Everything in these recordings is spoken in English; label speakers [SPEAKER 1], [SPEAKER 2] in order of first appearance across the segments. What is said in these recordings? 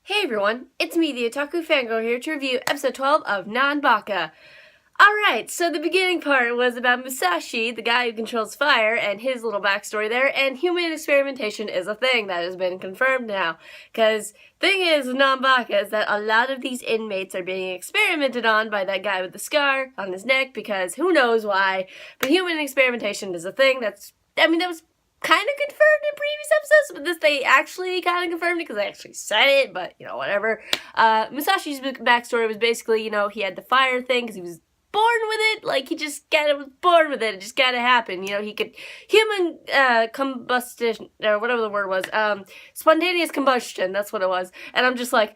[SPEAKER 1] Hey everyone, it's me, the Otaku Fangirl, here to review episode 12 of Nanbaka. Alright, so the beginning part was about Musashi, the guy who controls fire, and his little backstory there, and human experimentation is a thing that has been confirmed now. Because thing is with Nanbaka is that a lot of these inmates are being experimented on by that guy with the scar on his neck, because who knows why, but human experimentation is a thing that was kind of confirmed in previous episodes, but this they actually kind of confirmed it because they actually said it, but, whatever. Musashi's backstory was basically, he had the fire thing because he was born with it, like, he just kind of was born with it, it just kind of happened, he could, human, combustion, or whatever the word was, spontaneous combustion, that's what it was, and I'm just like,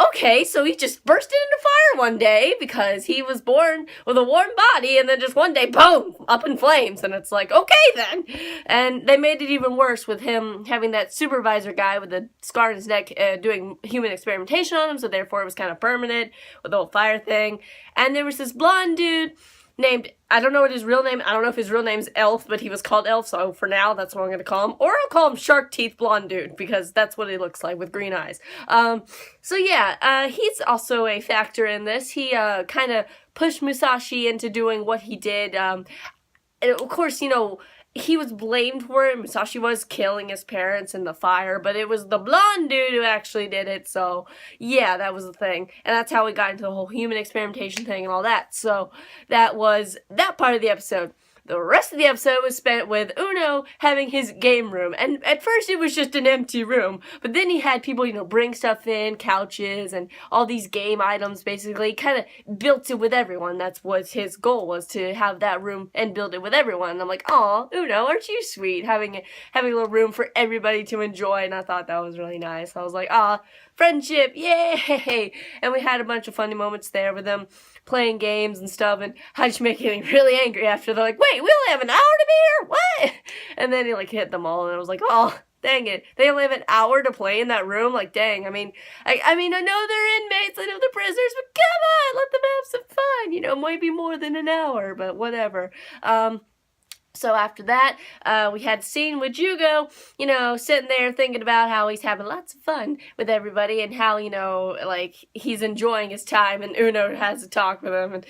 [SPEAKER 1] okay, so he just bursted into fire one day because he was born with a warm body and then just one day, boom, up in flames. And it's like, okay then. And they made it even worse with him having that supervisor guy with the scar on his neck doing human experimentation on him. So therefore it was kind of permanent with the whole fire thing. And there was this blonde dude named, I don't know what his real name, I don't know if his real name's Elf, but he was called Elf, so for now, that's what I'm gonna call him. Or I'll call him Shark Teeth Blonde Dude, because that's what he looks like with green eyes. So yeah, he's also a factor in this. He, kind of pushed Musashi into doing what he did, and of course, he was blamed for it. Musashi was killing his parents in the fire, but it was the blonde dude who actually did it, so yeah, that was the thing. And that's how we got into the whole human experimentation thing and all that. So that was that part of the episode. The rest of the episode was spent with Uno having his game room, and at first it was just an empty room, but then he had people, bring stuff in, couches, and all these game items, basically, kind of built it with everyone. That's what his goal was, to have that room and build it with everyone. And I'm like, aw, Uno, aren't you sweet, having a little room for everybody to enjoy, and I thought that was really nice. I was like, aw, friendship, yay! And we had a bunch of funny moments there with them playing games and stuff, and Hajime make getting really angry after. They're like, wait, we only have an hour to be here? What? And then he, hit them all, and I was like, oh, dang it. They only have an hour to play in that room? Like, dang, I know they're inmates, I know they're prisoners, but come on, let them have some fun. It might be more than an hour, but whatever. So after that, we had a scene with Jyugo, sitting there thinking about how he's having lots of fun with everybody and how, he's enjoying his time, and Uno has a talk with him. And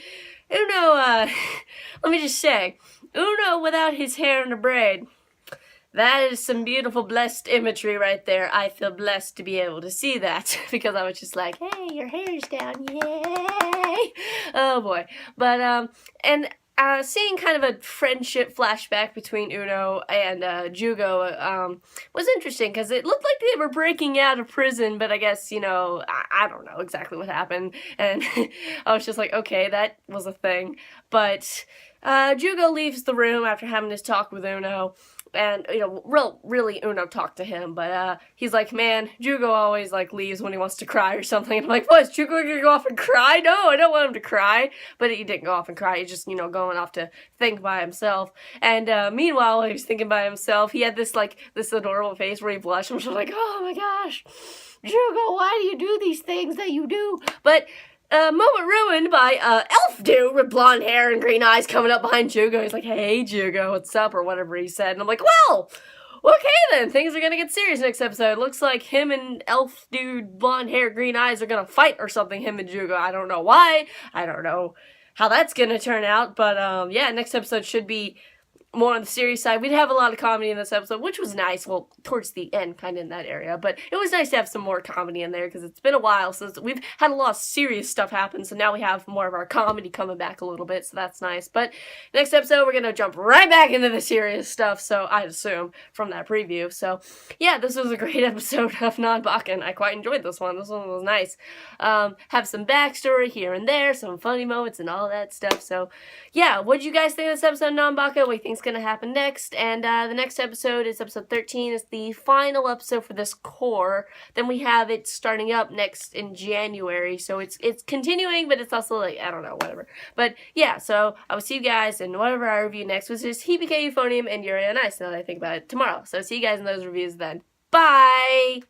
[SPEAKER 1] Uno, let me just say, Uno without his hair in a braid, that is some beautiful, blessed imagery right there. I feel blessed to be able to see that, because I was just like, hey, your hair's down, yay! Oh boy. But, seeing kind of a friendship flashback between Uno and Jyugo was interesting, because it looked like they were breaking out of prison, but I guess, I don't know exactly what happened, and I was just like, okay, that was a thing. But Jyugo leaves the room after having this talk with Uno, and, really Uno talked to him, but, he's like, man, Jyugo always, leaves when he wants to cry or something, and I'm like, what, is Jyugo gonna go off and cry? No, I don't want him to cry, but he didn't go off and cry, he's just, going off to think by himself, and, meanwhile, while he was thinking by himself, he had this adorable face where he blushed, and was like, oh my gosh, Jyugo, why do you do these things that you do? But, moment ruined by, elf dude with blonde hair and green eyes coming up behind Jyugo. He's like, hey, Jyugo, what's up, or whatever he said. And I'm like, well, okay then, things are gonna get serious next episode. Looks like him and elf dude, blonde hair, green eyes are gonna fight or something, him and Jyugo. I don't know why. I don't know how that's gonna turn out, but, yeah, next episode should be more on the serious side. We'd have a lot of comedy in this episode, which was nice. Well, towards the end, kind of in that area. But it was nice to have some more comedy in there, because it's been a while since we've had a lot of serious stuff happen. So now we have more of our comedy coming back a little bit. So that's nice. But next episode, we're going to jump right back into the serious stuff. So I'd assume from that preview. So yeah, this was a great episode of Nanbaka, and I quite enjoyed this one. This one was nice. Have some backstory here and there, some funny moments and all that stuff. So yeah, what did you guys think of this episode of Nanbaka? What do you think's going to happen next? And the next episode is episode 13. It's the final episode for this core. Then we have it starting up next in January. So it's continuing, but it's also I don't know, whatever. But yeah, so I will see you guys in whatever I review next, which is Hibike Euphonium and Yuri on Ice, now that I think about it, tomorrow. So see you guys in those reviews then. Bye!